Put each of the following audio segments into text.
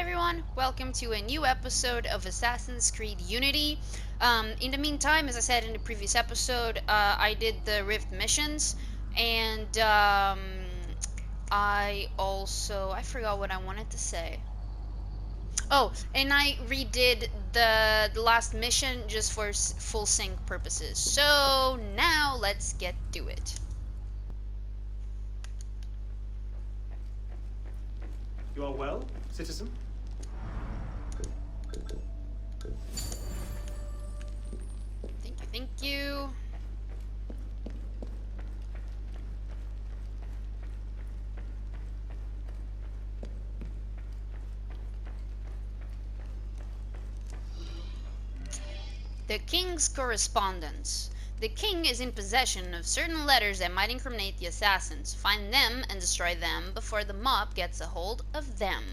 everyone, welcome to a new episode of Assassin's Creed Unity. In the meantime, as I said in the previous episode, I did the Rift missions, and I forgot what I wanted to say. Oh, and I redid the last mission just for full sync purposes. So now let's get to it. You are well, citizen? Thank you. The King's Correspondence. The King is in possession of certain letters that might incriminate the assassins. Find them and destroy them before the mob gets a hold of them.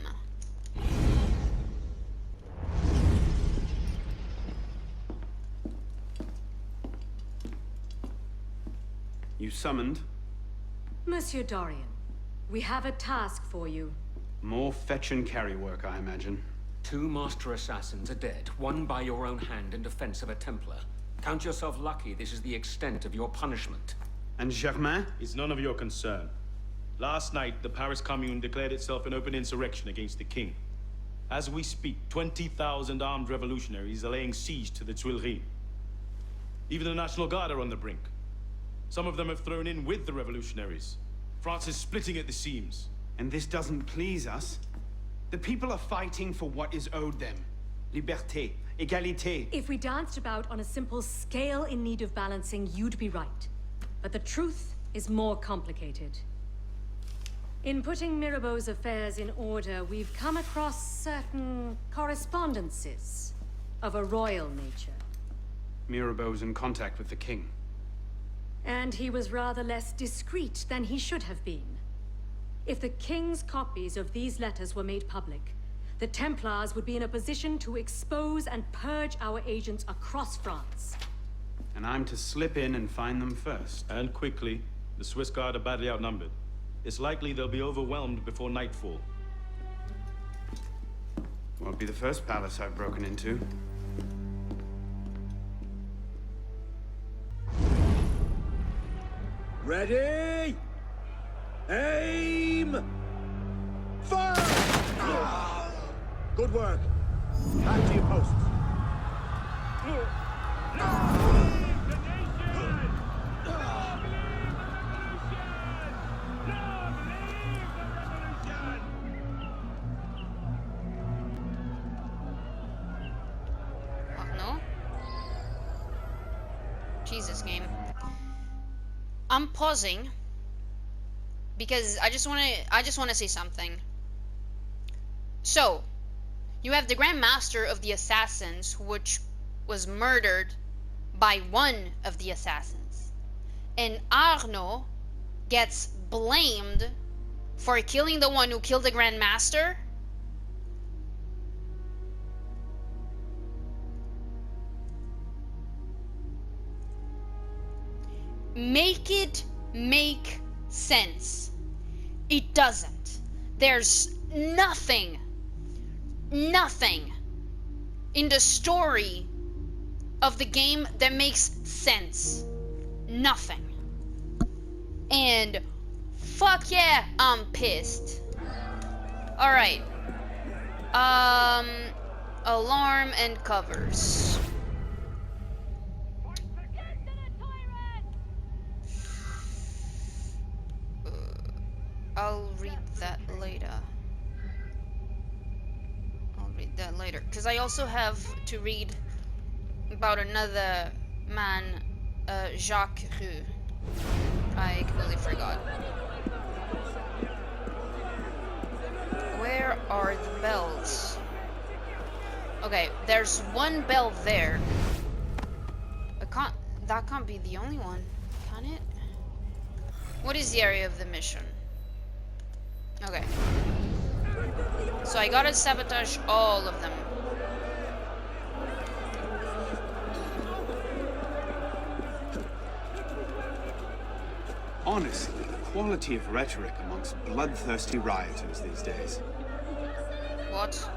You summoned? Monsieur Dorian, we have a task for you. More fetch and carry work, I imagine. 2 master assassins are dead, one by your own hand in defense of a Templar. Count yourself lucky this is the extent of your punishment. And Germain? It's none of your concern. Last night, the Paris Commune declared itself an open insurrection against the king. As we speak, 20,000 armed revolutionaries are laying siege to the Tuileries. Even the National Guard are on the brink. Some of them have thrown in with the revolutionaries. France is splitting at the seams. And this doesn't please us? The people are fighting for what is owed them. Liberté, égalité. If we danced about on a simple scale in need of balancing, you'd be right. But the truth is more complicated. In putting Mirabeau's affairs in order, we've come across certain correspondences of a royal nature. Mirabeau's in contact with the king. And he was rather less discreet than he should have been. If the king's copies of these letters were made public, the Templars would be in a position to expose and purge our agents across France. And I'm to slip in and find them first. And quickly, the Swiss Guard are badly outnumbered. It's likely they'll be overwhelmed before nightfall. Won't be the first palace I've broken into. Ready? Aim! Fire! Good work. Back to your posts. What, no? Jesus, game. I'm pausing because I just want to say something. So, you have the Grand Master of the Assassins, which was murdered by one of the assassins, and Arnaud gets blamed for killing the one who killed the Grand Master. Make it make sense. It doesn't. There's nothing in the story of the game that makes sense. Nothing. And fuck yeah, I'm pissed. Alright. Alarm and covers. I'll read that later. Because I also have to read about another man, Jacques Roux. I completely forgot. Where are the bells? Okay, there's one bell there. That can't be the only one, can it? What is the area of the mission? Okay. So I gotta sabotage all of them. Honestly, the quality of rhetoric amongst bloodthirsty rioters these days. What?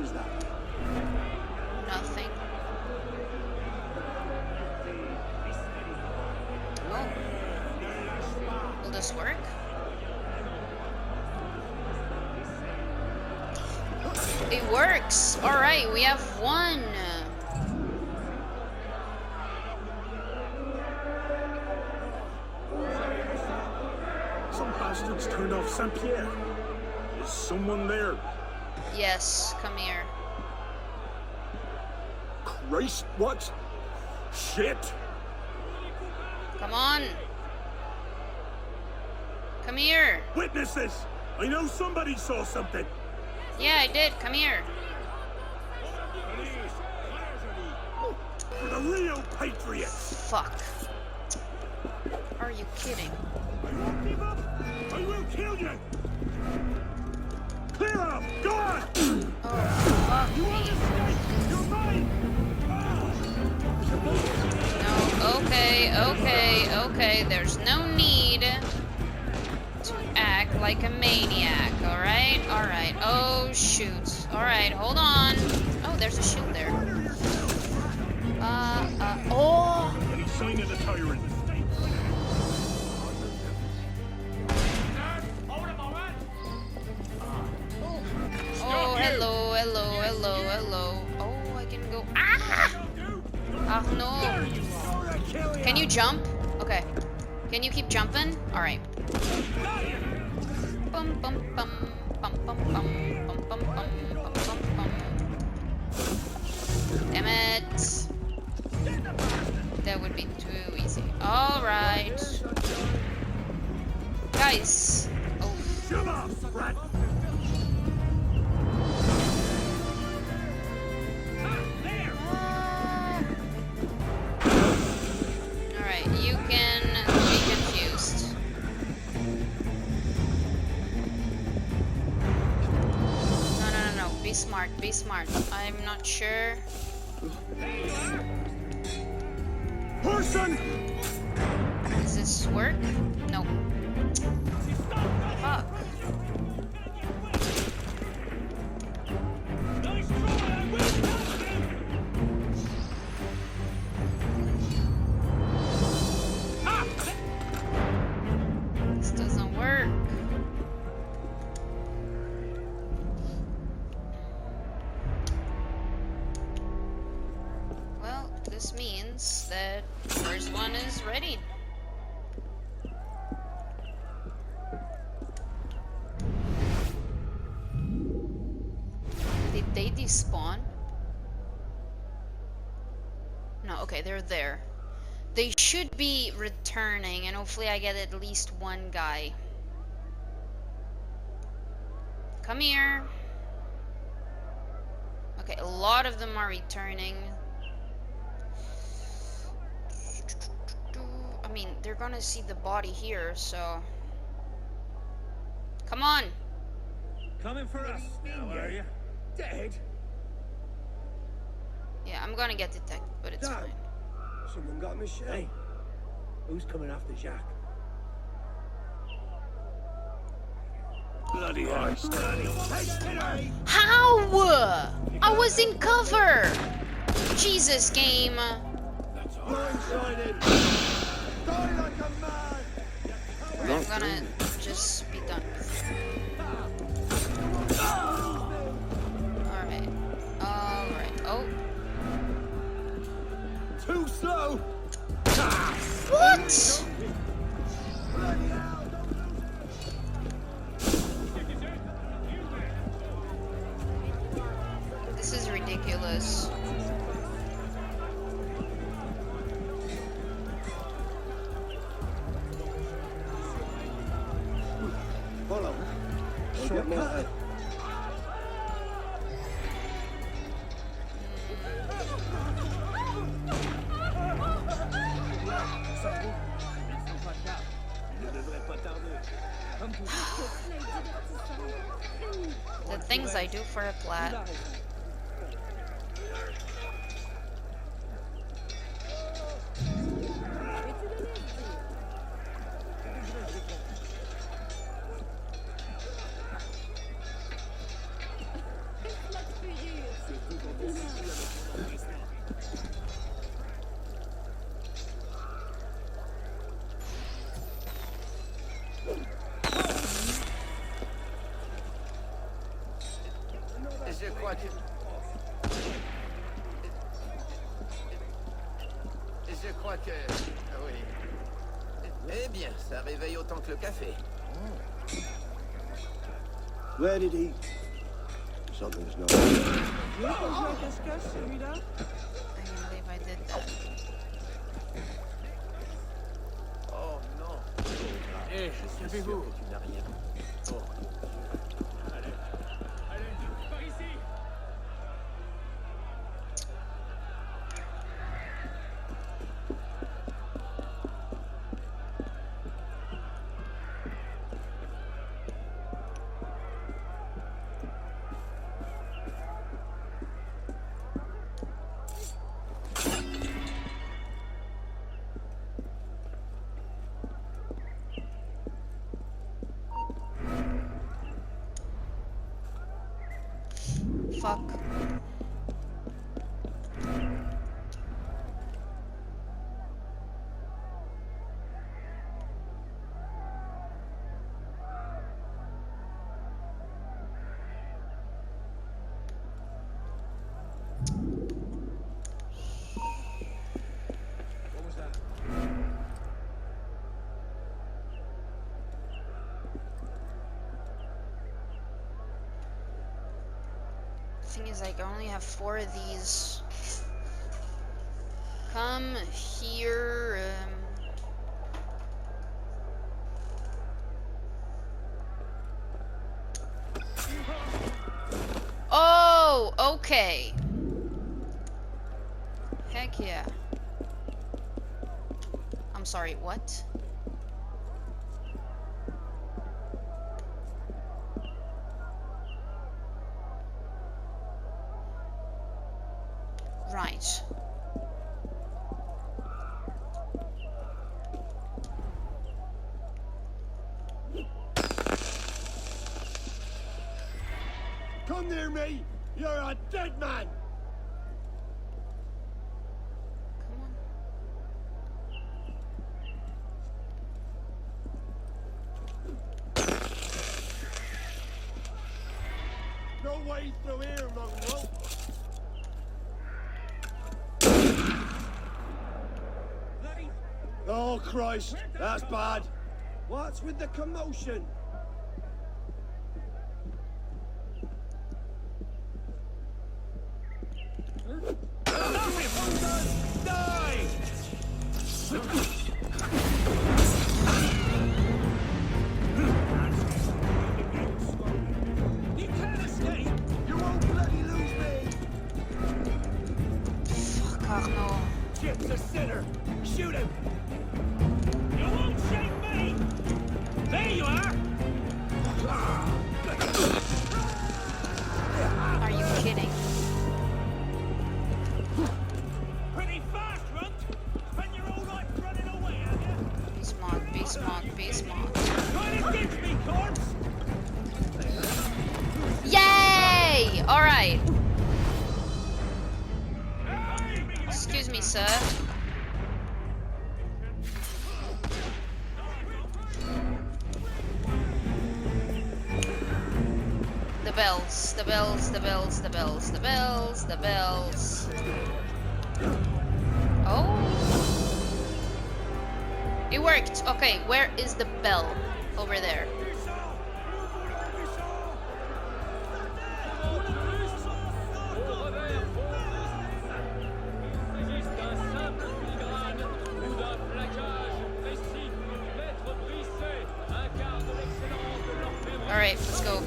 is that? Nothing. Oh. Will this work? It works! Alright, we have one! Some bastards turned off Saint Pierre. Is someone there? Yes, come here. Christ, what? Shit! Come on! Come here! Witnesses! I know somebody saw something! Yeah, I did. Come here. For the real patriots! Fuck. Are you kidding? I won't give up! I will kill you! Clear up! Go on! Oh, fuck You me. want to stay? You're mine! No, okay. There's no need to act like a maniac, alright? Alright. Oh, shoot. Alright, hold on. Oh, there's a shield there. Oh! Any sign of the tyrant? Oh, hello. Oh, I can go. Ah! Arnaud. Can you jump? Okay. Can you keep jumping? Alright. Bum bum bum bum bum bum bum bum bum bum bum bum. Damn it. That would be too easy. Alright. Guys. Oh. Come on, brat! Alright, you can be confused. No. Be smart. I'm not sure. Person! Does this work? No. Fuck. This doesn't work. Well, this means that the first one is ready. Did they despawn? No, okay, they're there. They should be returning, and hopefully I get at least one guy. Come here. Okay, a lot of them are returning. I mean, they're gonna see the body here, so... Come on! Coming for us now, are you? Dead? Yeah, I'm gonna get detected, but it's Dad. fine. Someone got Michelle. Hey, who's coming after Jacques? Bloody hell. How? I was in cover! Jesus, game. Blindsided. Die like a man. I'm gonna just be done with it. Alright. Oh. Too slow. What? This is ridiculous. Follow. Shortcut. The things I do for a plat. Je crois que... Je crois que... Oui. Eh bien, ça réveille autant que le café. Where did he? Something's not. I can't believe I did that. Oh non. Eh, savez-vous? Tu n'as rien. Oh. Fuck. What was that? Thing is, like, I only have 4 of these. Come here. Oh, okay. Heck yeah. I'm sorry, what? Right. Come near me! You're a dead man! Come on. No way through here, Mongrel! Oh, Christ! That's bad! What's with the commotion? Die! You can't escape! You won't bloody lose me! Fuck, Arnaud. Chip's a sinner! Shoot him! You won't shake me! There you are! Are you kidding? Pretty fast, Runt! And you're all right running away, have you? Be smart, be smart, be smart. Trying to ditch me, corpse! Yay! Alright. Excuse me, sir. The bells, the bells, the bells, the bells, the bells, the bells. Oh. It worked. Okay, where is the bell? Over there. Alright, let's go.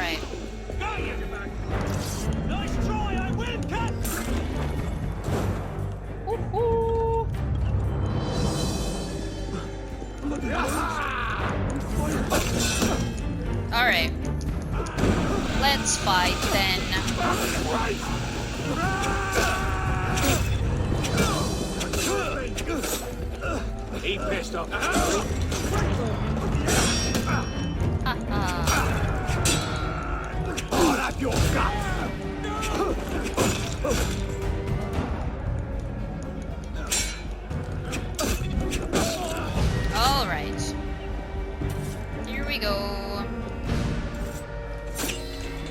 right. Nice try, I will cut! Woohoo! All right. Let's fight then. He pissed off. I'll have your guts! All right. Here we go.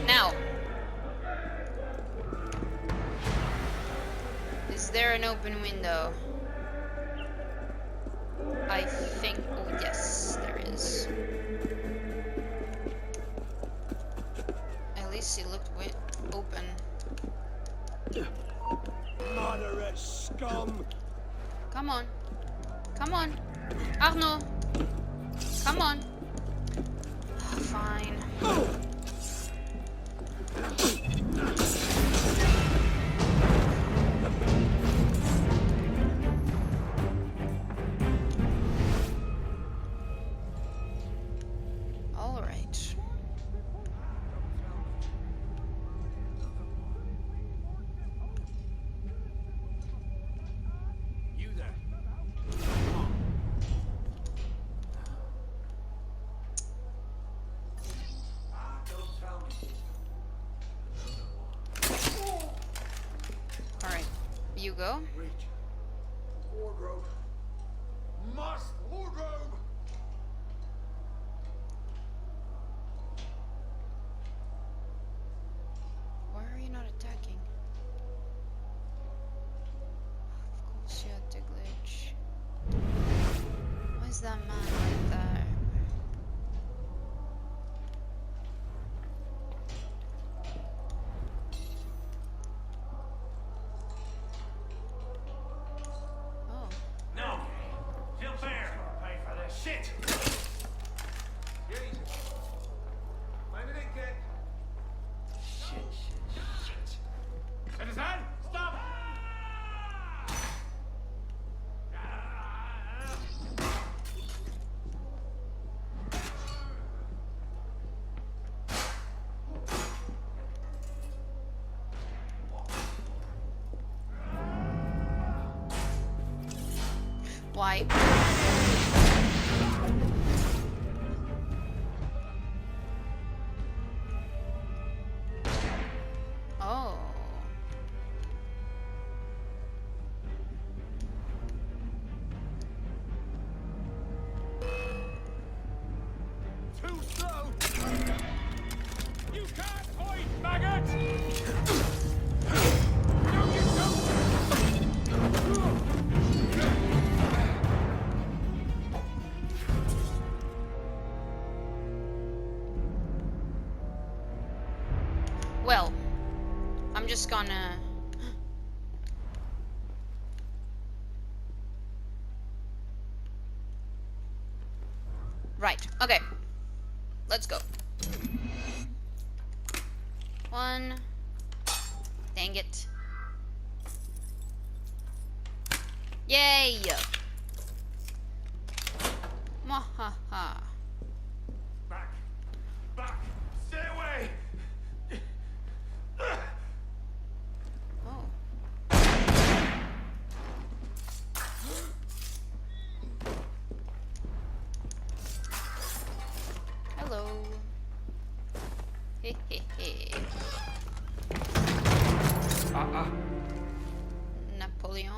Now. Is there an open window? I think... Oh, yes, there is. At least it looked open. Murderous scum! Come on. Come on. Arnaud. Come on. Fine. All right. You there. All right. You go. Reach. Wardrobe. Must wardrobe! Why are you not attacking? Of course you had to glitch. Why is that man like that? Oh. No! Still fair! Pay for this shit! Jesus! When did it get? Shit! Citizen! Stop! Why? Oh. Too slow! You can't point, maggot! No, you don't! Well, I'm just gonna... Right, okay. Let's go. One. Dang it. Yay! Mwahaha. Back! Back! Stay away! Oh. Hello. Hey, hey, hey. Napoleon.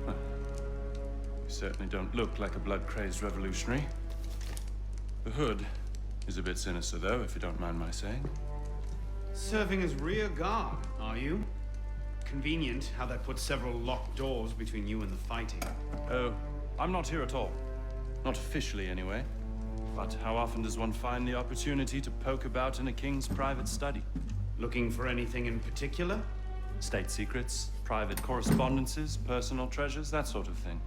You certainly don't look like a blood-crazed revolutionary. The hood is a bit sinister, though, if you don't mind my saying. Serving as rear guard, are you? Convenient how that puts several locked doors between you and the fighting. Oh, I'm not here at all. Not officially, anyway. But how often does one find the opportunity to poke about in a king's private study? Looking for anything in particular? State secrets, private correspondences, personal treasures, that sort of thing.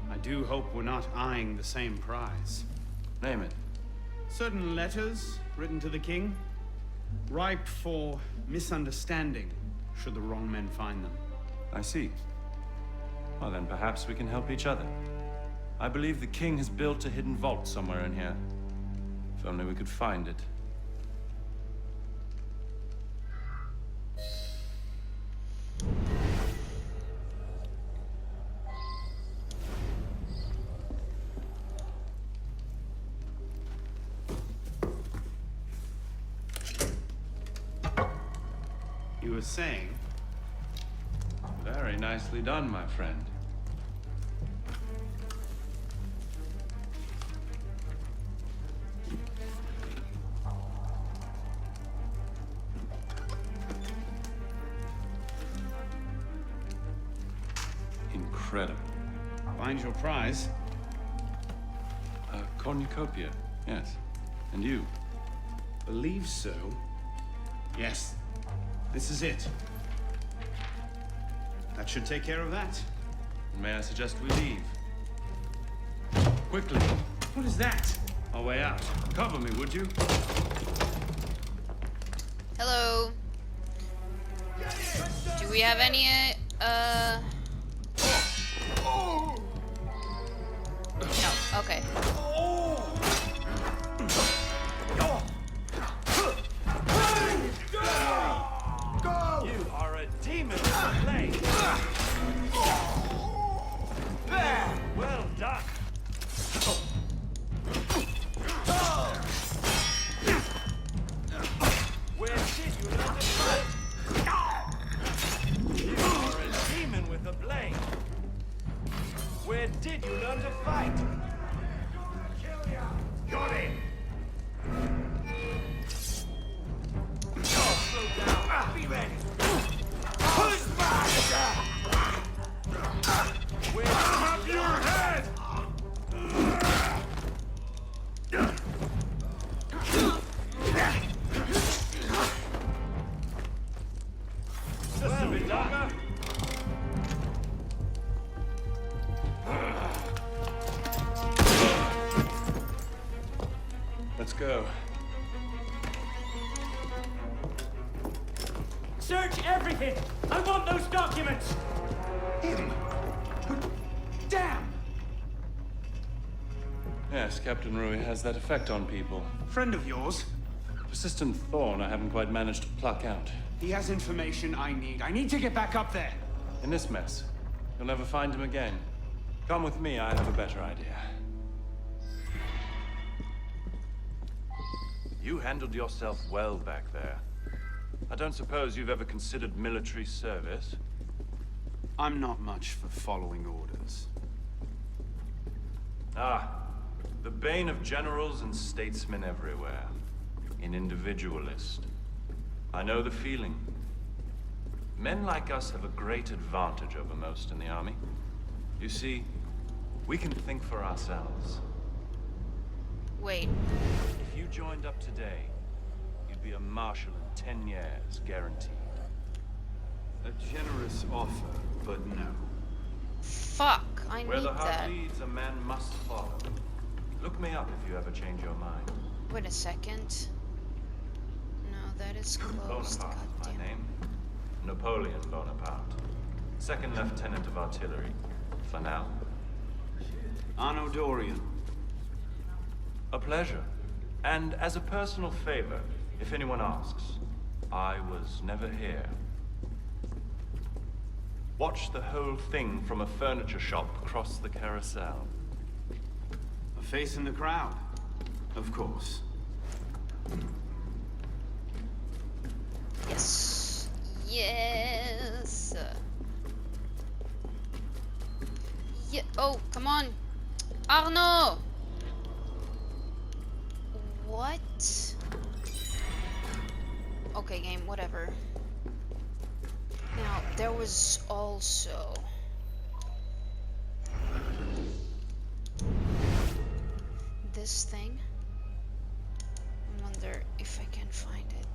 I do hope we're not eyeing the same prize. Name it. Certain letters written to the king, ripe for misunderstanding, should the wrong men find them. I see. Well, then perhaps we can help each other. I believe the king has built a hidden vault somewhere in here. If only we could find it. You were saying? Very nicely done, my friend. Incredible. Find your prize. A cornucopia, yes. And you? Believe so. Yes. This is it. That should take care of that. May I suggest we leave? Quickly. What is that? Our way out. Cover me, would you? Hello. Do we have any, No, okay. You are a demon with a blade. There! Well done. Where did you learn to fight? You are a demon with a blade. Where did you learn to fight? Got it. Slow down. Be ready. Push back! Where up your head! Just a bit longer. Let's go. Search everything! I want those documents! Him! Damn! Yes, Captain Rui has that effect on people. Friend of yours? Persistent thorn I haven't quite managed to pluck out. He has information I need. I need to get back up there. In this mess, you'll never find him again. Come with me, I have a better idea. You handled yourself well back there. I don't suppose you've ever considered military service? I'm not much for following orders. Ah, the bane of generals and statesmen everywhere. An individualist. I know the feeling. Men like us have a great advantage over most in the army. You see, we can think for ourselves. Wait. If you joined up today, you'd be a marshal in 10 years, guaranteed. A generous offer, but no. Fuck, I Where need the heart that. leads, a man must follow. Look me up if you ever change your mind. Wait a second. No, that is closed. Bonaparte, my Goddamn. name. Napoleon Bonaparte. Second Lieutenant of Artillery. For now. Arno Dorian. A pleasure. And as a personal favor, if anyone asks, I was never here. Watch the whole thing from a furniture shop across the carousel. A face in the crowd. Of course. Yes. Yes. Yeah. Oh, come on. Arno! What? Okay, game, whatever. Now, there was also... this thing. I wonder if I can find it.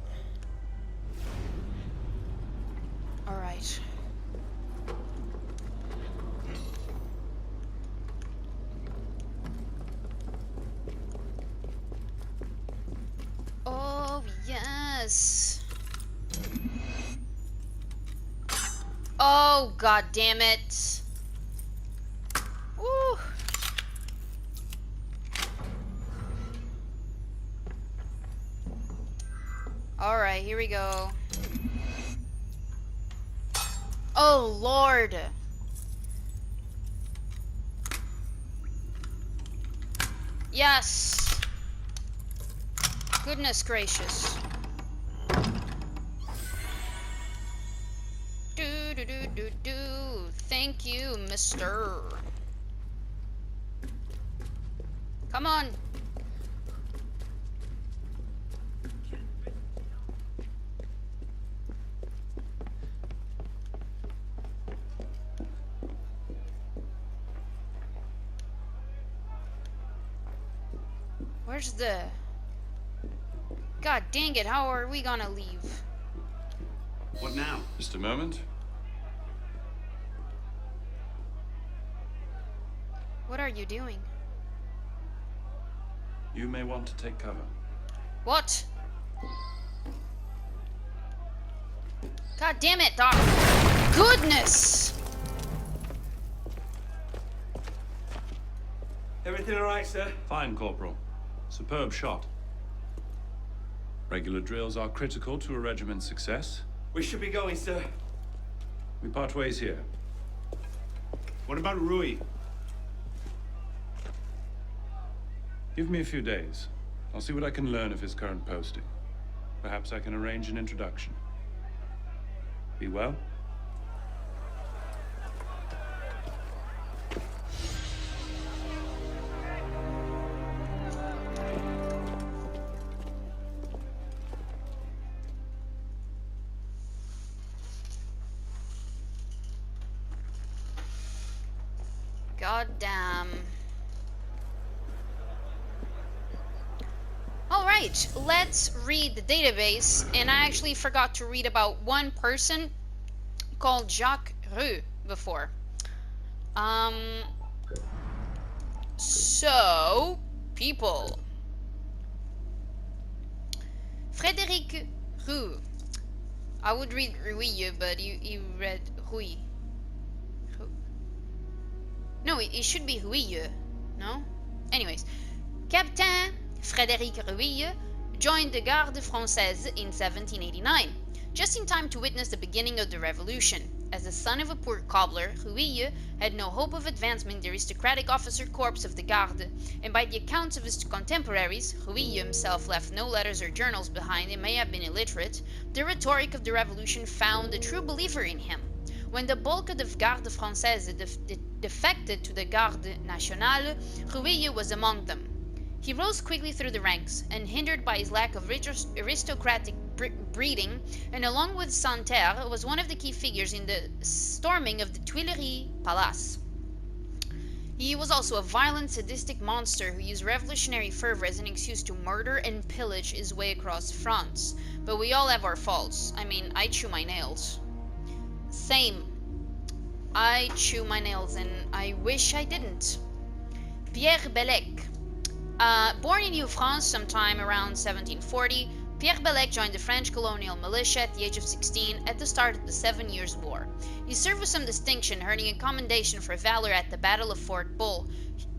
Alright. Yes. Oh, god damn it. Woo. Alright, here we go. Oh, Lord. Yes. Goodness gracious. Do. Thank you, mister. Come on. Where's the... God dang it, how are we gonna leave? What now? Just a moment. What are you doing? You may want to take cover. What? God damn it, Doc. Goodness! Everything all right, sir? Fine, Corporal. Superb shot. Regular drills are critical to a regiment's success. We should be going, sir. We part ways here. What about Rui? Give me a few days. I'll see what I can learn of his current posting. Perhaps I can arrange an introduction. Be well. God damn. Alright, let's read the database. And I actually forgot to read about one person called Jacques Roux before. So, people. Frédéric Roux. I would read Rouille, but you read Rouille. No, it should be Rouille, no? Anyways, Captain Frédéric Rouille joined the Garde Française in 1789, just in time to witness the beginning of the revolution. As the son of a poor cobbler, Rouille had no hope of advancement in the aristocratic officer corps of the Garde, and by the accounts of his contemporaries, Rouille himself left no letters or journals behind and may have been illiterate. The rhetoric of the revolution found a true believer in him. When the bulk of the Garde Française defected to the Garde Nationale, Rouille was among them. He rose quickly through the ranks, unhindered by his lack of aristocratic breeding, and along with Santerre was one of the key figures in the storming of the Tuileries Palace. He was also a violent, sadistic monster who used revolutionary fervor as an excuse to murder and pillage his way across France. But we all have our faults. I mean, I chew my nails. Same. I chew my nails and I wish I didn't. Pierre Bellec. Born in New-France sometime around 1740, Pierre Bellec joined the French colonial militia at the age of 16 at the start of the 7 Years' War. He served with some distinction, earning a commendation for valor at the Battle of Fort Bull,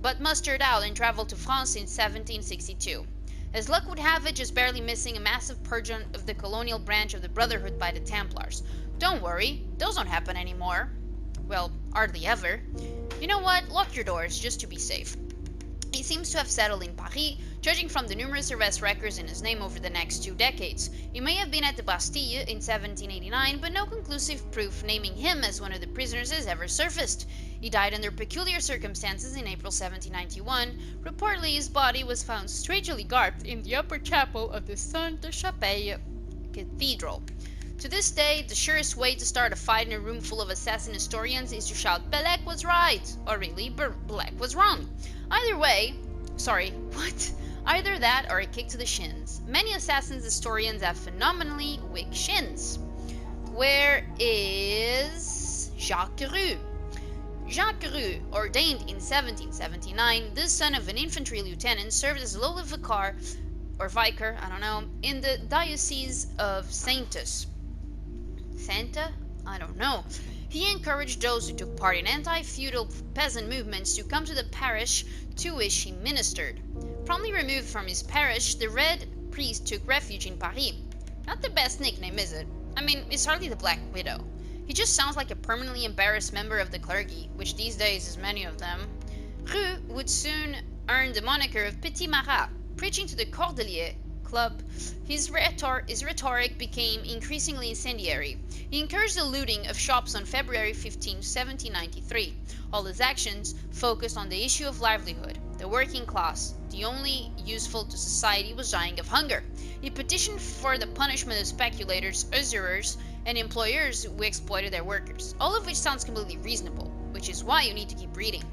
but mustered out and traveled to France in 1762. As luck would have it, just barely missing a massive purge of the colonial branch of the Brotherhood by the Templars. Don't worry, those don't happen anymore. Well, hardly ever. You know what? Lock your doors, just to be safe. He seems to have settled in Paris, judging from the numerous arrest records in his name over the next 2 decades. He may have been at the Bastille in 1789, but no conclusive proof naming him as one of the prisoners has ever surfaced. He died under peculiar circumstances in April 1791. Reportedly, his body was found strangely garbed in the upper chapel of the Sainte-Chapelle Cathedral. To this day, the surest way to start a fight in a room full of assassin historians is to shout, "Bellec was right!" Or really, Bellec was wrong. Either way, either that or a kick to the shins. Many assassins historians have phenomenally weak shins. Where is Jacques Roux? Jacques Roux, ordained in 1779, the son of an infantry lieutenant, served as lowly vicar or vicar, I don't know, in the Diocese of Saintus. Santa? I don't know. He encouraged those who took part in anti-feudal peasant movements to come to the parish to which he ministered. Promptly removed from his parish, the Red Priest took refuge in Paris. Not the best nickname, is it? I mean, it's hardly the Black Widow. He just sounds like a permanently embarrassed member of the clergy, which these days is many of them. Rue would soon earn the moniker of Petit Marat, preaching to the Cordeliers club. His rhetoric became increasingly incendiary. He encouraged the looting of shops on February 15, 1793. All his actions focused on the issue of livelihood. The working class, the only useful to society, was dying of hunger. He petitioned for the punishment of speculators, usurers, and employers who exploited their workers, all of which sounds completely reasonable, which is why you need to keep reading.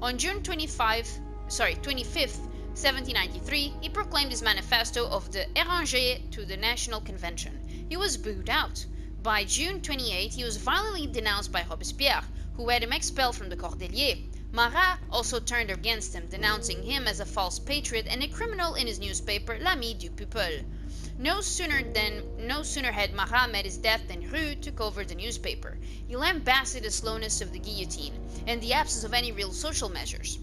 On June 25th, 1793, he proclaimed his manifesto of the Éranger to the National Convention. He was booed out. By June 28, he was violently denounced by Robespierre, who had him expelled from the Cordeliers. Marat also turned against him, denouncing him as a false patriot and a criminal in his newspaper L'Ami du Peuple. No sooner had Marat met his death than Rue took over the newspaper. He lambasted the slowness of the guillotine and the absence of any real social measures.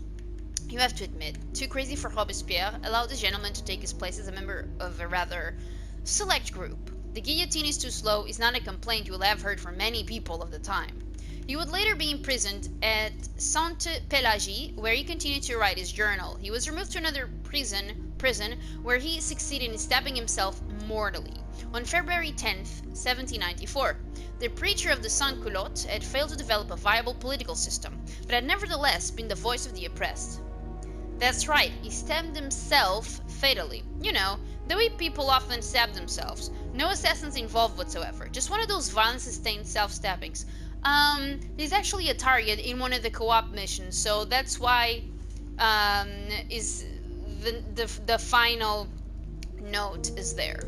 You have to admit, too crazy for Robespierre allowed this gentleman to take his place as a member of a rather select group. The guillotine is too slow is not a complaint you will have heard from many people of the time. He would later be imprisoned at Sainte-Pélagie, where he continued to write his journal. He was removed to another prison where he succeeded in stabbing himself mortally. On February 10, 1794, the preacher of the Sans-Culottes had failed to develop a viable political system, but had nevertheless been the voice of the oppressed. That's right, he stabbed himself fatally. You know, the way people often stab themselves. No assassins involved whatsoever, just one of those violence-sustained self-stabbings. He's actually a target in one of the co-op missions, so that's why is the final note is there.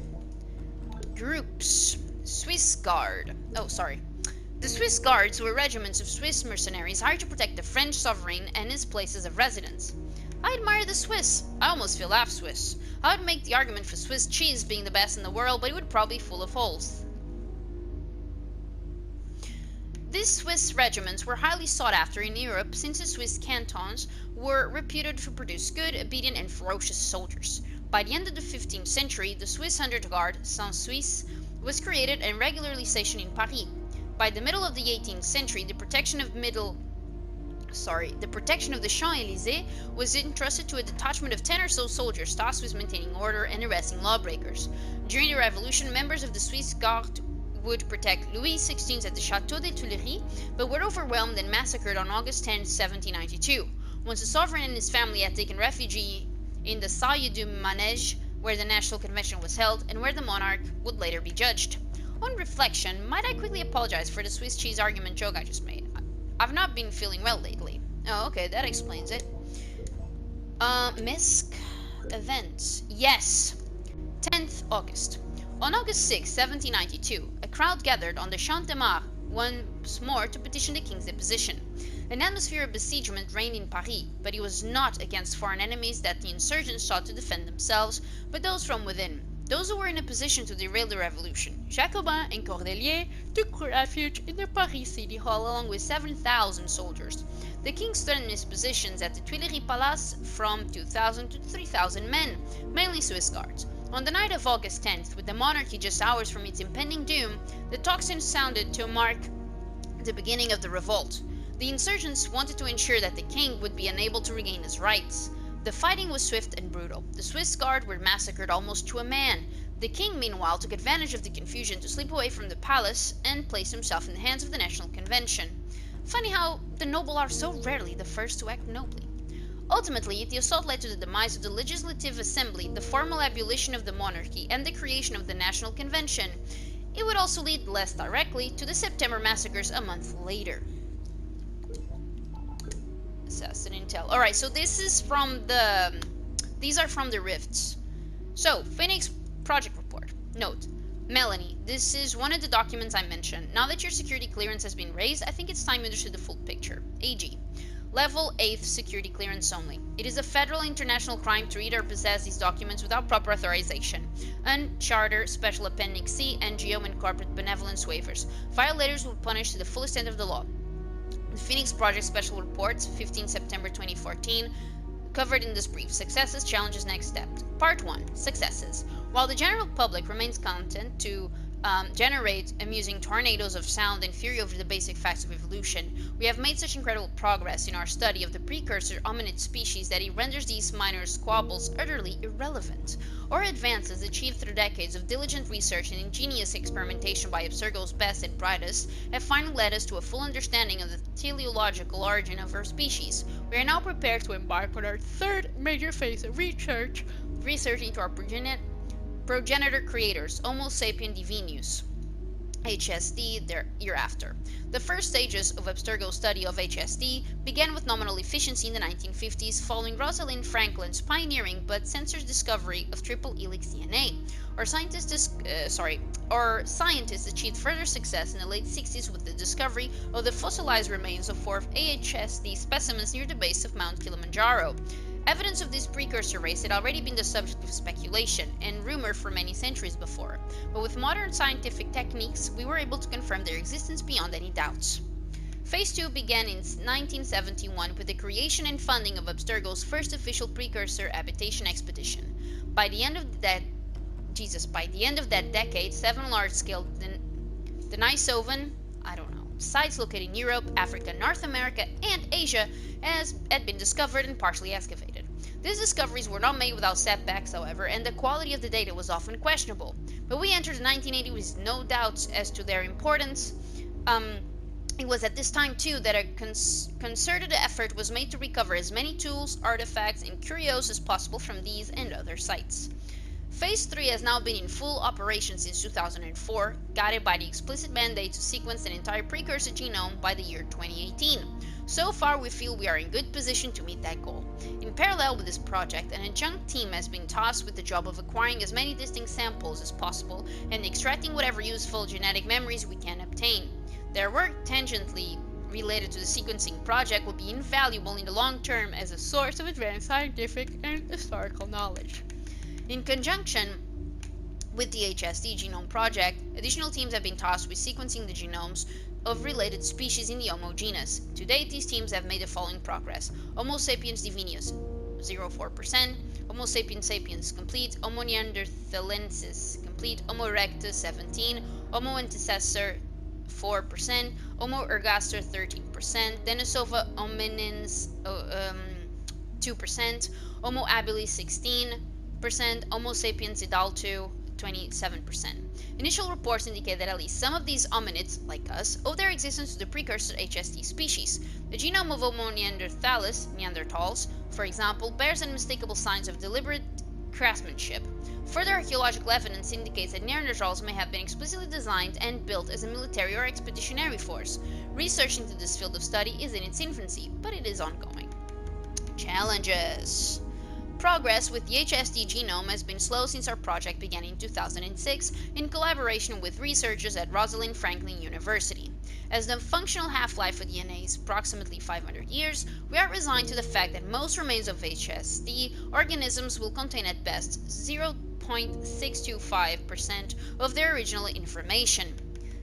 Groups. Swiss Guard. Oh, sorry. The Swiss Guards were regiments of Swiss mercenaries hired to protect the French sovereign and his places of residence. I admire the Swiss. I almost feel half Swiss. I would make the argument for Swiss cheese being the best in the world, but it would probably be full of holes. These Swiss regiments were highly sought after in Europe since the Swiss cantons were reputed to produce good, obedient, and ferocious soldiers. By the end of the 15th century, the Swiss Hundred Guard, Saint-Suisse, was created and regularly stationed in Paris. By the middle of the 18th century, the protection of the Champs-Élysées was entrusted to a detachment of 10 or so soldiers tasked with maintaining order and arresting lawbreakers. During the Revolution, members of the Swiss Guard would protect Louis XVI at the Château des Tuileries, but were overwhelmed and massacred on August 10, 1792. Once the sovereign and his family had taken refuge in the Salle du Manège, where the National Convention was held, and where the monarch would later be judged. On reflection, might I quickly apologize for the Swiss cheese argument joke I just made? I've not been feeling well lately. Oh, okay, that explains it. Misc events. Yes! 10th August. On August 6, 1792, a crowd gathered on the Champ de Mars once more to petition the king's deposition. An atmosphere of besiegement reigned in Paris, but it was not against foreign enemies that the insurgents sought to defend themselves, but those from within. Those who were in a position to derail the revolution. Jacobins and Cordeliers took refuge in the Paris City Hall along with 7,000 soldiers. The king stood in his positions at the Tuileries Palace from 2,000 to 3,000 men, mainly Swiss guards. On the night of August 10th, with the monarchy just hours from its impending doom, the tocsin sounded to mark the beginning of the revolt. The insurgents wanted to ensure that the king would be unable to regain his rights. The fighting was swift and brutal. The Swiss Guard were massacred almost to a man. The king, meanwhile, took advantage of the confusion to slip away from the palace and place himself in the hands of the National Convention. Funny how the noble are so rarely the first to act nobly. Ultimately, the assault led to the demise of the Legislative Assembly, the formal abolition of the monarchy, and the creation of the National Convention. It would also lead, less directly, to the September massacres a month later. Assassin Intel. Alright, so this is from the... These are from the rifts. So, Phoenix Project Report. Note. Melanie, this is one of the documents I mentioned. Now that your security clearance has been raised, I think it's time you understood the full picture. AG. Level 8th security clearance only. It is a federal international crime to read or possess these documents without proper authorization. Charter, Special Appendix C, NGO, and corporate benevolence waivers. Violators will be punished to the full extent of the law. The Phoenix Project Special Reports, 15 September 2014, covered in this brief. Successes, challenges, next steps. Part 1. Successes. While the general public remains content to generate amusing tornadoes of sound and theory over the basic facts of evolution, we have made such incredible progress in our study of the precursor hominid species that it renders these minor squabbles utterly irrelevant. Our advances, achieved through decades of diligent research and ingenious experimentation by Abstergo's best and brightest, have finally led us to a full understanding of the teleological origin of our species. We are now prepared to embark on our third major phase of research into our progenitor creators, Homo sapien divinius, HSD thereafter. The first stages of Abstergo's study of HSD began with nominal efficiency in the 1950s following Rosalind Franklin's pioneering but censored discovery of triple helix DNA. Our scientists achieved further success in the late 60s with the discovery of the fossilized remains of 4 HSD specimens near the base of Mount Kilimanjaro. Evidence of this precursor race had already been the subject of speculation and rumor for many centuries before, but with modern scientific techniques, we were able to confirm their existence beyond any doubts. Phase 2 began in 1971 with the creation and funding of Abstergo's first official precursor habitation expedition. By the end of that decade, 7 large-scale Denisovan, sites located in Europe, Africa, North America, and Asia had been discovered and partially excavated. These discoveries were not made without setbacks, however, and the quality of the data was often questionable. But we entered 1980 with no doubts as to their importance. It was at this time, too, that a concerted effort was made to recover as many tools, artifacts, and curios as possible from these and other sites. Phase 3 has now been in full operation since 2004, guided by the explicit mandate to sequence an entire precursor genome by the year 2018. So far, we feel we are in good position to meet that goal. In parallel with this project, an adjunct team has been tasked with the job of acquiring as many distinct samples as possible and extracting whatever useful genetic memories we can obtain. Their work tangentially related to the sequencing project will be invaluable in the long term as a source of advanced scientific and historical knowledge. In conjunction with the HSD Genome Project, additional teams have been tasked with sequencing the genomes of related species in the Homo genus. To date, these teams have made the following progress: Homo sapiens divinius, 0.4%, Homo sapiens sapiens complete, Homo neanderthalensis complete, Homo erectus 17, Homo antecessor 4%, Homo ergaster 13%, Denisova hominins 2%, Homo habilis 16%, Homo sapiens idaltu 27%. Initial reports indicate that at least some of these hominids, like us, owe their existence to the precursor HSD species. The genome of Homo Neanderthals, for example, bears unmistakable signs of deliberate craftsmanship. Further archaeological evidence indicates that Neanderthals may have been explicitly designed and built as a military or expeditionary force. Research into this field of study is in its infancy, but it is ongoing. Challenges. Progress with the HSD genome has been slow since our project began in 2006 in collaboration with researchers at Rosalind Franklin University. As the functional half-life of DNA is approximately 500 years, we are resigned to the fact that most remains of HSD organisms will contain at best 0.625% of their original information.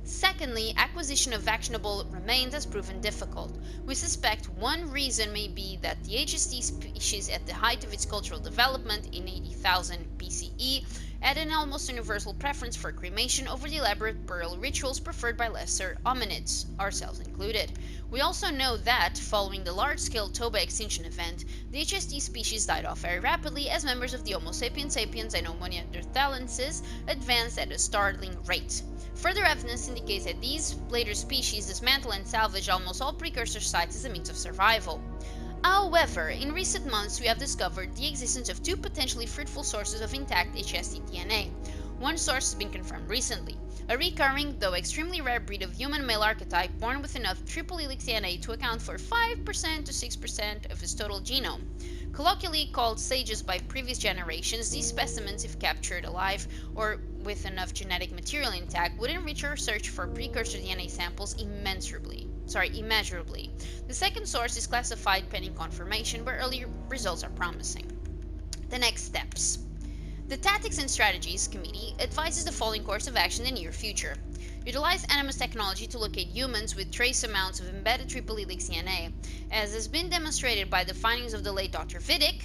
Secondly, acquisition of actionable remains has proven difficult. We suspect one reason may be that the HSD species at the height of its cultural development in 80,000 BCE had an almost universal preference for cremation over the elaborate burial rituals preferred by lesser hominids, ourselves included. We also know that, following the large-scale Toba extinction event, the HSD species died off very rapidly as members of the Homo sapiens sapiens and Homo neanderthalensis advanced at a startling rate. Further evidence indicates that these later species dismantle and salvage almost all precursor sites as a means of survival. However, in recent months we have discovered the existence of two potentially fruitful sources of intact HSD DNA. One source has been confirmed recently, a recurring, though extremely rare breed of human male archetype born with enough triple helix DNA to account for 5% to 6% of his total genome. Colloquially called sages by previous generations, these specimens, if captured alive or with enough genetic material intact, would enrich our search for precursor DNA samples immeasurably. immeasurably. The second source is classified pending confirmation, but early results are promising. The next steps. The Tactics and Strategies Committee advises the following course of action in the near future. Utilize Animus technology to locate humans with trace amounts of embedded triple helix DNA, as has been demonstrated by the findings of the late Dr. Vidic.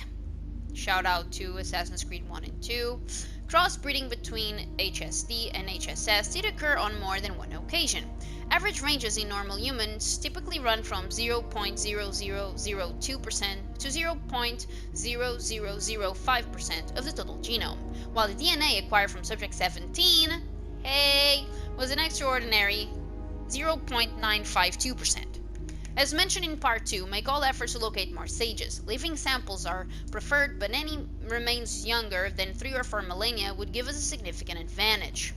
Shout out to Assassin's Creed 1 and 2. Crossbreeding between HSD and HSS did occur on more than one occasion. Average ranges in normal humans typically run from 0.0002% to 0.0005% of the total genome, while the DNA acquired from subject 17, was an extraordinary 0.952%. As mentioned in part 2, make all efforts to locate more sages. Living samples are preferred, but any remains younger than 3 or 4 millennia would give us a significant advantage.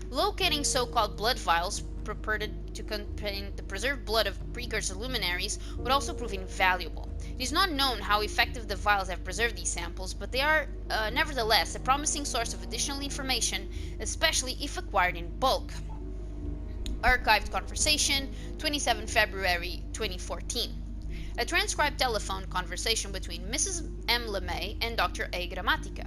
Locating so-called blood vials purported to contain the preserved blood of precursor luminaries would also prove invaluable. It is not known how effective the vials have preserved these samples, but they are nevertheless a promising source of additional information, especially if acquired in bulk. Archived conversation, 27 February 2014. A transcribed telephone conversation between Mrs. M. LeMay and Dr. A. Gramatica.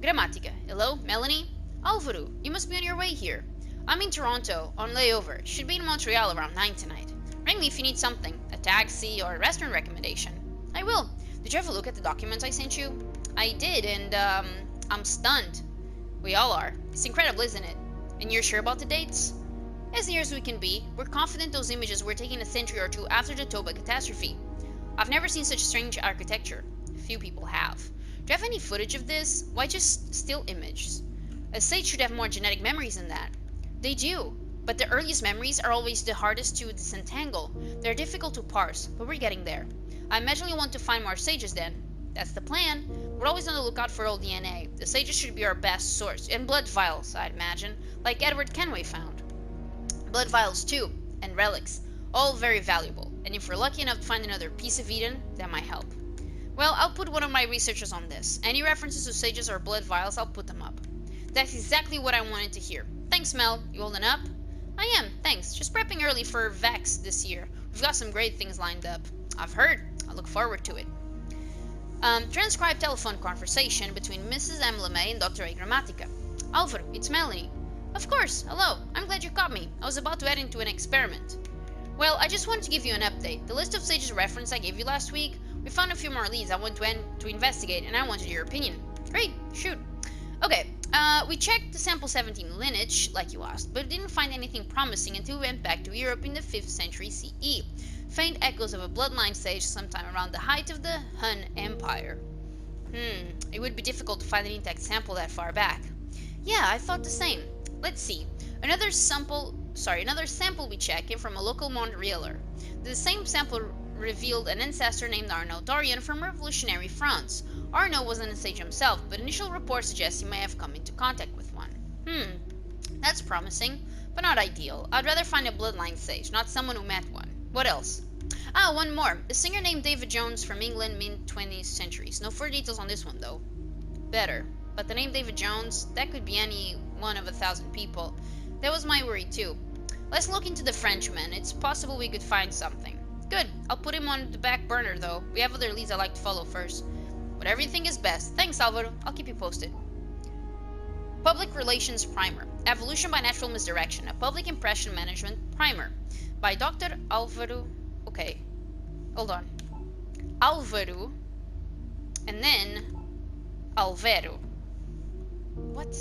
Gramatica, hello, Melanie? Alvaro, you must be on your way here. I'm in Toronto, on layover. Should be in Montreal around 9 tonight. Ring me if you need something, a taxi or a restaurant recommendation. I will. Did you have a look at the documents I sent you? I did, and I'm stunned. We all are. It's incredible, isn't it? And you're sure about the dates? As near as we can be, we're confident those images were taken a century or two after the Toba catastrophe. I've never seen such strange architecture. Few people have. Do you have any footage of this? Why just still images? A sage should have more genetic memories than that. They do, but the earliest memories are always the hardest to disentangle. They're difficult to parse, but we're getting there. I imagine you want to find more sages then. That's the plan. We're always on the lookout for old DNA. The sages should be our best source. And blood vials, I'd imagine, like Edward Kenway found. Blood vials too, and relics, all very valuable, and if we're lucky enough to find another piece of Eden, that might help. Well, I'll put one of my researchers on this. Any references to sages or blood vials, I'll put them up. That's exactly what I wanted to hear. Thanks, Mel. You holding up? I am, thanks. Just prepping early for VEX this year. We've got some great things lined up. I've heard. I look forward to it. Transcribed telephone conversation between Mrs. M. LeMay and Dr. A. Gramatica. Alvaro, it's Melanie. Of course, hello. I'm glad you caught me. I was about to head into an experiment. Well, I just wanted to give you an update. The list of sages reference I gave you last week, we found a few more leads I want to investigate, and I wanted your opinion. Great, shoot. Okay, we checked the sample 17 lineage, like you asked, but didn't find anything promising until we went back to Europe in the 5th century CE. Faint echoes of a bloodline sage sometime around the height of the Hun Empire. It would be difficult to find an intact sample that far back. Yeah, I thought the same. Let's see. Another sample we checked came from a local Montrealer. The same sample revealed an ancestor named Arnaud Dorian from revolutionary France. Arnaud wasn't a sage himself, but initial reports suggest he may have come into contact with one. That's promising, but not ideal. I'd rather find a bloodline sage, not someone who met one. What else? Ah, one more. A singer named David Jones from England, mid-20th centuries. No further details on this one, though. Better. But the name David Jones, that could be any one of 1,000 people. That was my worry too. Let's look into the Frenchman. It's possible we could find something. Good. I'll put him on the back burner though. We have other leads I like to follow first. Whatever you think is best. Thanks, Alvaro. I'll keep you posted. Public Relations Primer. Evolution by Natural Misdirection. A Public Impression Management Primer. By Dr. Alvaro... Okay. Hold on. Alvaro. And then... Alvaro. What?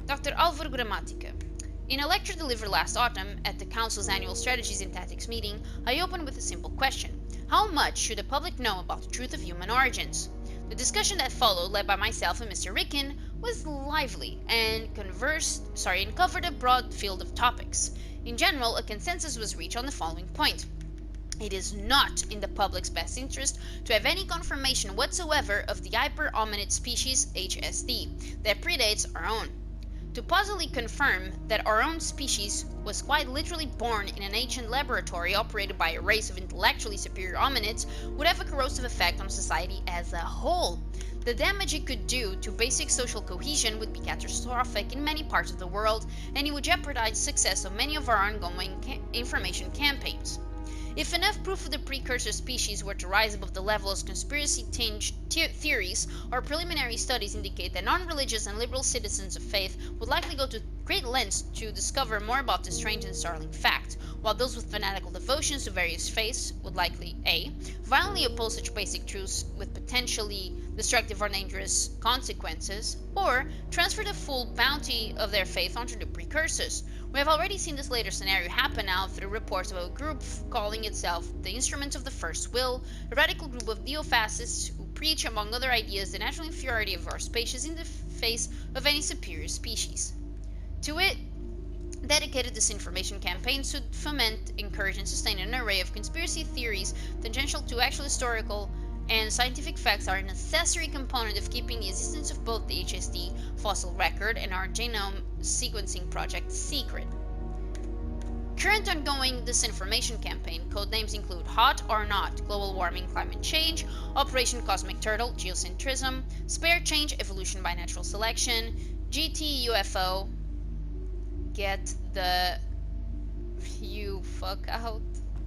Dr. Alvaro Gramatica. In a lecture delivered last autumn at the Council's annual Strategies and Tactics meeting, I opened with a simple question. How much should the public know about the truth of human origins? The discussion that followed, led by myself and Mr. Ricken, was lively and covered a broad field of topics. In general, a consensus was reached on the following point. It is not in the public's best interest to have any confirmation whatsoever of the hyper-hominid species HSD that predates our own. To plausibly confirm that our own species was quite literally born in an ancient laboratory operated by a race of intellectually superior hominids would have a corrosive effect on society as a whole. The damage it could do to basic social cohesion would be catastrophic in many parts of the world, and it would jeopardize the success of many of our ongoing information campaigns. If enough proof of the precursor species were to rise above the level of conspiracy-tinged theories, our preliminary studies indicate that non-religious and liberal citizens of faith would likely go to great lengths to discover more about this strange and startling fact, while those with fanatical devotions to various faiths would likely a. violently oppose such basic truths with potentially destructive or dangerous consequences, or transfer the full bounty of their faith onto the precursors. We have already seen this later scenario happen now through reports of a group calling itself the Instruments of the First Will, a radical group of neo-fascists who preach, among other ideas, the natural inferiority of our species in the face of any superior species. To it, dedicated disinformation campaigns should foment, encourage, and sustain an array of conspiracy theories tangential to actual historical and scientific facts are a necessary component of keeping the existence of both the HSD fossil record and our genome sequencing project secret. Current ongoing disinformation campaign codenames include Hot or Not, Global Warming, Climate Change, Operation Cosmic Turtle, Geocentrism, Spare Change, Evolution by Natural Selection, GT-UFO, Get the you fuck out,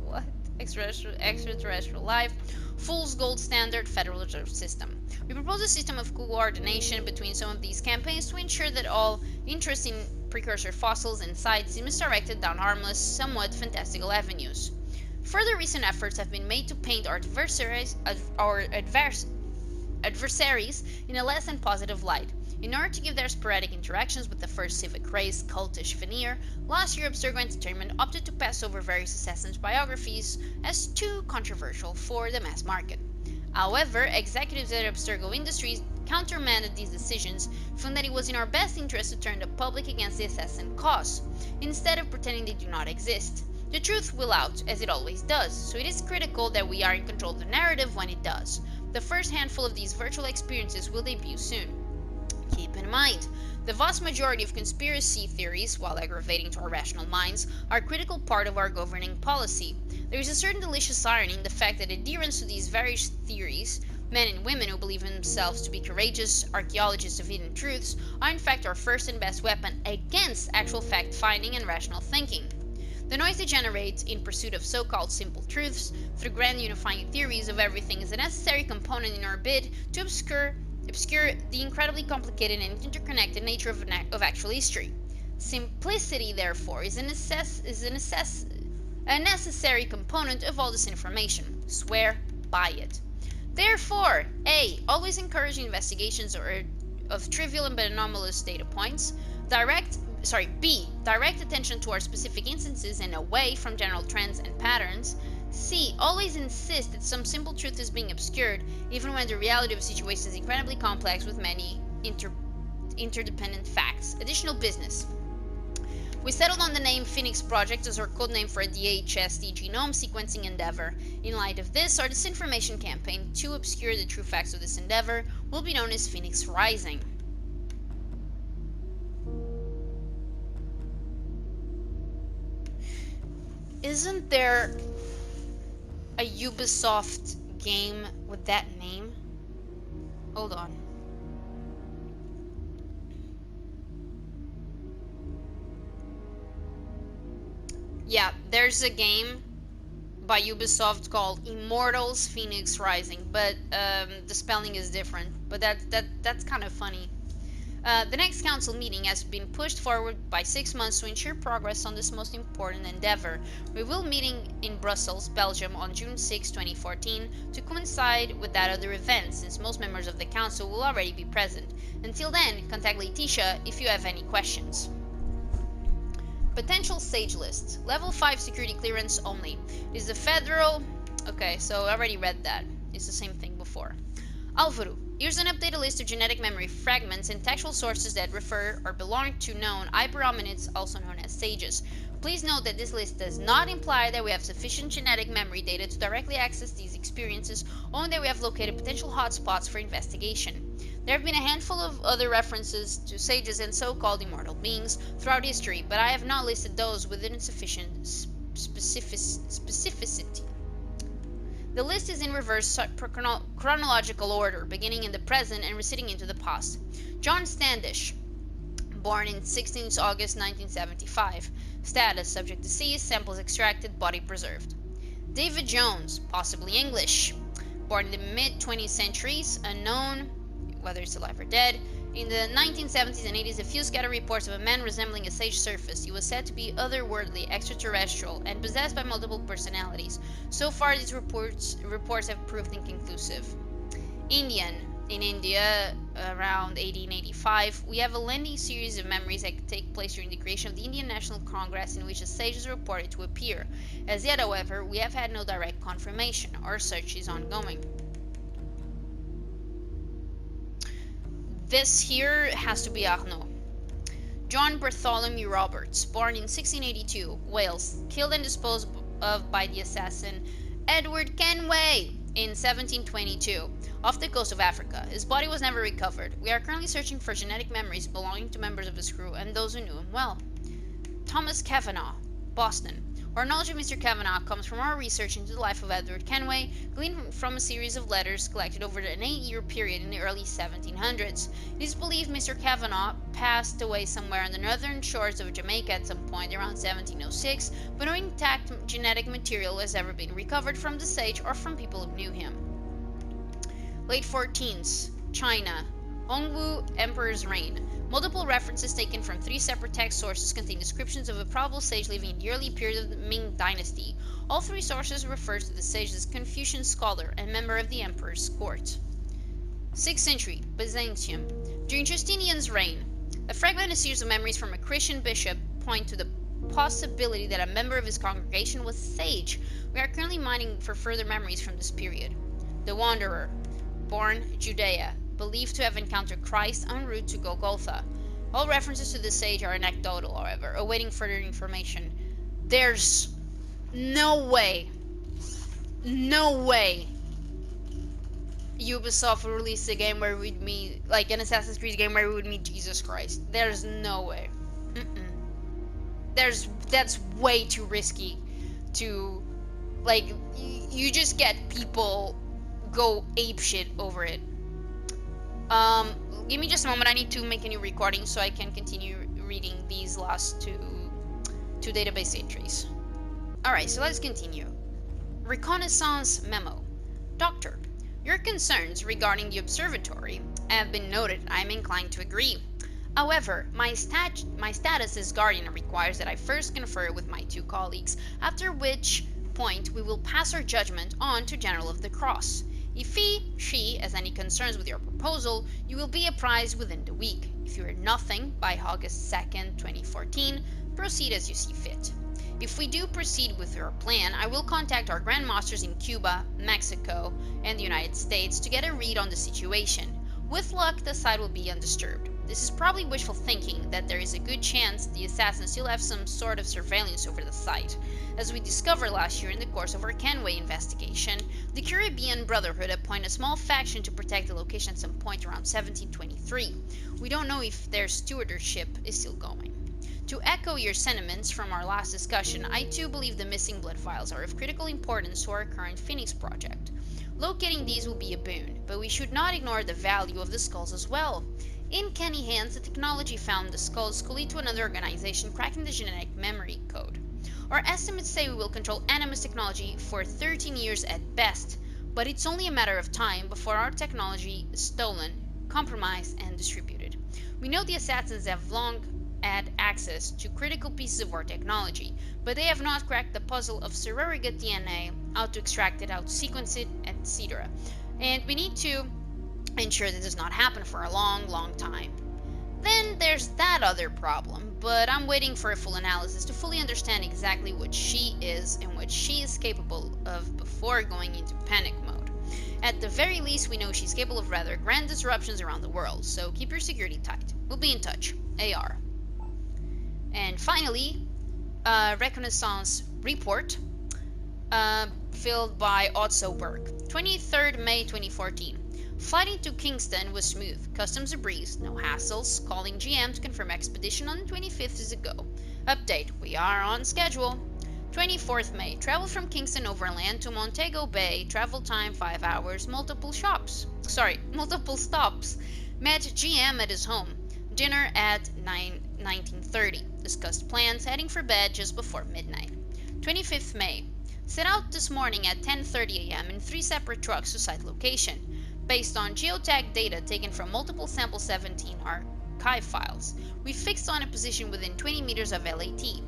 what? Extraterrestrial life, Fool's Gold Standard, Federal Reserve System. We propose a system of coordination between some of these campaigns to ensure that all interest in precursor fossils and sites is misdirected down harmless, somewhat fantastical avenues. Further recent efforts have been made to paint our adversaries in a less than positive light. In order to give their sporadic interactions with the first civic race cultish veneer, last year Abstergo Entertainment opted to pass over various assassins' biographies as too controversial for the mass market. However, executives at Abstergo Industries countermanded these decisions, feeling that it was in our best interest to turn the public against the assassin cause, instead of pretending they do not exist. The truth will out, as it always does, so it is critical that we are in control of the narrative when it does. The first handful of these virtual experiences will debut soon. Keep in mind, the vast majority of conspiracy theories, while aggravating to our rational minds, are a critical part of our governing policy. There is a certain delicious irony in the fact that adherents to these various theories, men and women who believe in themselves to be courageous archaeologists of hidden truths, are in fact our first and best weapon against actual fact-finding and rational thinking. The noise they generate in pursuit of so-called simple truths through grand unifying theories of everything is a necessary component in our bid to obscure the incredibly complicated and interconnected nature of actual history. Simplicity, therefore, is a necessary component of all this information. Swear by it. Therefore, A. Always encourage investigations of trivial but anomalous data points. B. Direct attention towards specific instances and away from general trends and patterns. C. Always insist that some simple truth is being obscured, even when the reality of the situation is incredibly complex with many interdependent facts. Additional business. We settled on the name Phoenix Project as our codename for a DHSD genome sequencing endeavor. In light of this, our disinformation campaign to obscure the true facts of this endeavor will be known as Phoenix Rising. Isn't there a Ubisoft game with that name? Hold on. Yeah, there's a game by Ubisoft called Immortals Phoenix Rising, but the spelling is different. But that's kind of funny. The next council meeting has been pushed forward by 6 months to ensure progress on this most important endeavor. We will meeting in Brussels, Belgium on June 6, 2014 to coincide with that other event, since most members of the council will already be present. Until then, contact Letitia if you have any questions. Potential Sage List. Level 5 security clearance only. Is the federal... Okay, so I already read that. It's the same thing before. Alvaro. Here's an updated list of genetic memory fragments and textual sources that refer or belong to known hyperhominids, also known as sages. Please note that this list does not imply that we have sufficient genetic memory data to directly access these experiences, only that we have located potential hotspots for investigation. There have been a handful of other references to sages and so-called immortal beings throughout history, but I have not listed those within sufficient specificity. The list is in reverse chronological order, beginning in the present and receding into the past. John Standish, born in 16 August 1975. Status: subject deceased, samples extracted, body preserved. David Jones, possibly English, born in the mid-20th centuries, unknown whether it's alive or dead. In the 1970s and 80s, a few scattered reports of a man resembling a sage surfaced. He was said to be otherworldly, extraterrestrial, and possessed by multiple personalities. So far, these reports have proved inconclusive. Indian. In India, around 1885, we have a lengthy series of memories that take place during the creation of the Indian National Congress, in which a sage is reported to appear. As yet, however, we have had no direct confirmation. Our search is ongoing. This here has to be Arnaud. John Bartholomew Roberts, born in 1682, Wales, killed and disposed of by the assassin Edward Kenway in 1722, off the coast of Africa. His body was never recovered. We are currently searching for genetic memories belonging to members of his crew and those who knew him well. Thomas Kavanagh, Boston. Our knowledge of Mr. Kavanagh comes from our research into the life of Edward Kenway, gleaned from a series of letters collected over an 8-year period in the early 1700s. It is believed Mr. Kavanagh passed away somewhere on the northern shores of Jamaica at some point around 1706, but no intact genetic material has ever been recovered from the sage or from people who knew him. Late 14th, China. Hongwu Emperor's reign. Multiple references taken from 3 separate text sources contain descriptions of a probable sage living in the early period of the Ming Dynasty. All 3 sources refer to the sage as a Confucian scholar and member of the emperor's court. 6th century, Byzantium. During Justinian's reign, a fragmented series of memories from a Christian bishop point to the possibility that a member of his congregation was sage. We are currently mining for further memories from this period. The Wanderer, born Judea, believed to have encountered Christ en route to Golgotha. All references to the sage are anecdotal, however, awaiting further information. There's no way Ubisoft will release a game where we'd meet, like an Assassin's Creed game where we would meet Jesus Christ. There's no way. That's way too risky to, like, you just get people go apeshit over it. Give me just a moment. I need to make a new recording so I can continue reading these last two database entries. Alright, so let's continue. Reconnaissance memo. Doctor, your concerns regarding the observatory have been noted. I am inclined to agree. However, my status as guardian requires that I first confer with my 2 colleagues, after which point we will pass our judgment on to General of the Cross. If she has any concerns with your proposal, you will be apprised within the week. If you hear nothing by August 2nd, 2014, proceed as you see fit. If we do proceed with your plan, I will contact our grandmasters in Cuba, Mexico, and the United States to get a read on the situation. With luck, the site will be undisturbed. This is probably wishful thinking, that there is a good chance the assassins still have some sort of surveillance over the site. As we discovered last year in the course of our Kenway investigation, the Caribbean Brotherhood appointed a small faction to protect the location at some point around 1723. We don't know if their stewardship is still going. To echo your sentiments from our last discussion, I too believe the missing blood vials are of critical importance to our current Phoenix project. Locating these will be a boon, but we should not ignore the value of the skulls as well. In canny hands, the technology found the skulls could lead to another organization cracking the genetic memory code. Our estimates say we will control Animus technology for 13 years at best, but it's only a matter of time before our technology is stolen, compromised, and distributed. We know the assassins have long had access to critical pieces of our technology, but they have not cracked the puzzle of surrogate DNA, how to extract it, how to sequence it, etc. And we need to ensure that does not happen for a long time. Then there's that other problem, but I'm waiting for a full analysis to fully understand exactly what she is and what she is capable of before going into panic mode. At the very least, we know she's capable of rather grand disruptions around the world, so keep your security tight. We'll be in touch. AR. And finally, reconnaissance report filled by Otso Berg. 23rd May 2014. Flight to Kingston was smooth. Customs a breeze, no hassles. Calling GM to confirm expedition on the 25th is a go. Update, we are on schedule. 24th May. Travel from Kingston overland to Montego Bay. Travel time 5 hours. Multiple stops. Met GM at his home. Dinner at 19:30. Discussed plans. Heading for bed just before midnight. 25th May. Set out this morning at 10:30 a.m. in 3 separate trucks to site location. Based on geotag data taken from multiple Sample 17 archive files, we fixed on a position within 20 meters of LAT.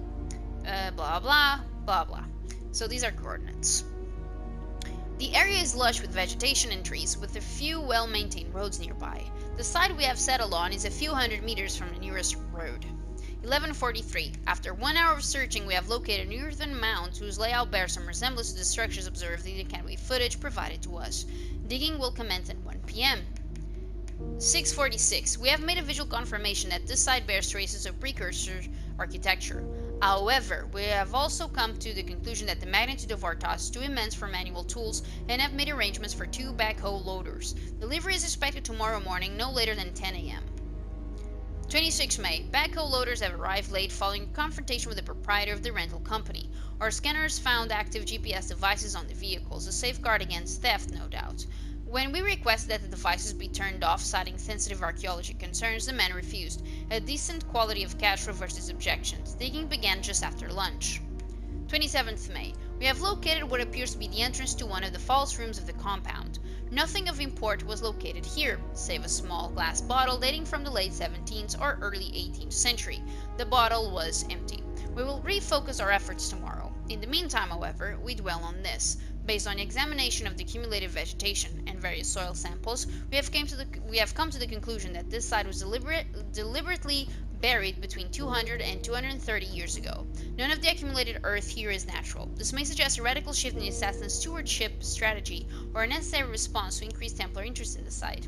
Blah blah blah blah. So these are coordinates. The area is lush with vegetation and trees, with a few well-maintained roads nearby. The site we have settled on is a few hundred meters from the nearest road. 11:43. After 1 hour of searching, we have located an earthen mound whose layout bears some resemblance to the structures observed in the canopy footage provided to us. Digging will commence at 1 p.m. 6:46. We have made a visual confirmation that this site bears traces of precursor architecture. However, we have also come to the conclusion that the magnitude of our task is too immense for manual tools and have made arrangements for 2 backhoe loaders. Delivery is expected tomorrow morning, no later than 10 a.m. 26 May. Backhoe loaders have arrived late following a confrontation with the proprietor of the rental company. Our scanners found active GPS devices on the vehicles, a safeguard against theft, no doubt. When we requested that the devices be turned off, citing sensitive archaeology concerns, the man refused. A decent quality of cash reversed his objections. Digging began just after lunch. 27th May. We have located what appears to be the entrance to one of the false rooms of the compound. Nothing of import was located here, save a small glass bottle dating from the late 17th or early 18th century. The bottle was empty. We will refocus our efforts tomorrow. In the meantime, however, we dwell on this. Based on the examination of the accumulated vegetation and various soil samples, we have come to the conclusion that this site was deliberately buried between 200 and 230 years ago. None of the accumulated earth here is natural. This may suggest a radical shift in the assassin's stewardship strategy or a necessary response to increased Templar interest in the site.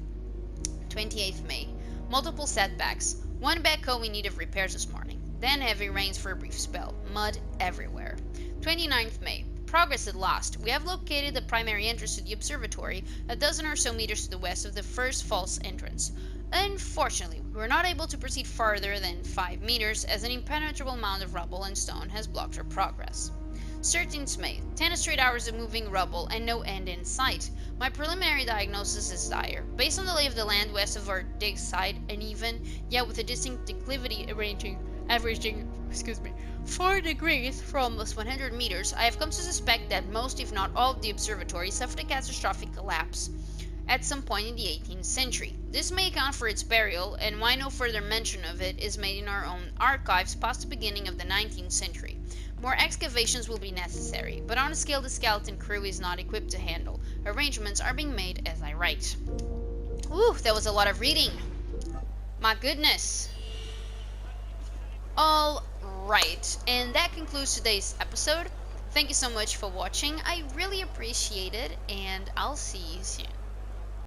28th May. Multiple setbacks. One backhoe in need of repairs this morning. Then heavy rains for a brief spell. Mud everywhere. 29th May. Progress at last. We have located the primary entrance to the observatory, a dozen or so meters to the west of the first false entrance. Unfortunately, we were not able to proceed farther than 5 meters as an impenetrable mound of rubble and stone has blocked our progress. 13th May. 10 straight hours of moving rubble and no end in sight. My preliminary diagnosis is dire. Based on the lay of the land west of our dig site, uneven, yet with a distinct declivity averaging 4 degrees for almost 100 meters, I have come to suspect that most, if not all, of the observatory suffered a catastrophic collapse at some point in the 18th century. This may account for its burial, and why no further mention of it is made in our own archives past the beginning of the 19th century. More excavations will be necessary, but on a scale the skeleton crew is not equipped to handle. Arrangements are being made as I write. Ooh, that was a lot of reading. My goodness. Alright, and that concludes today's episode. Thank you so much for watching. I really appreciate it, and I'll see you soon.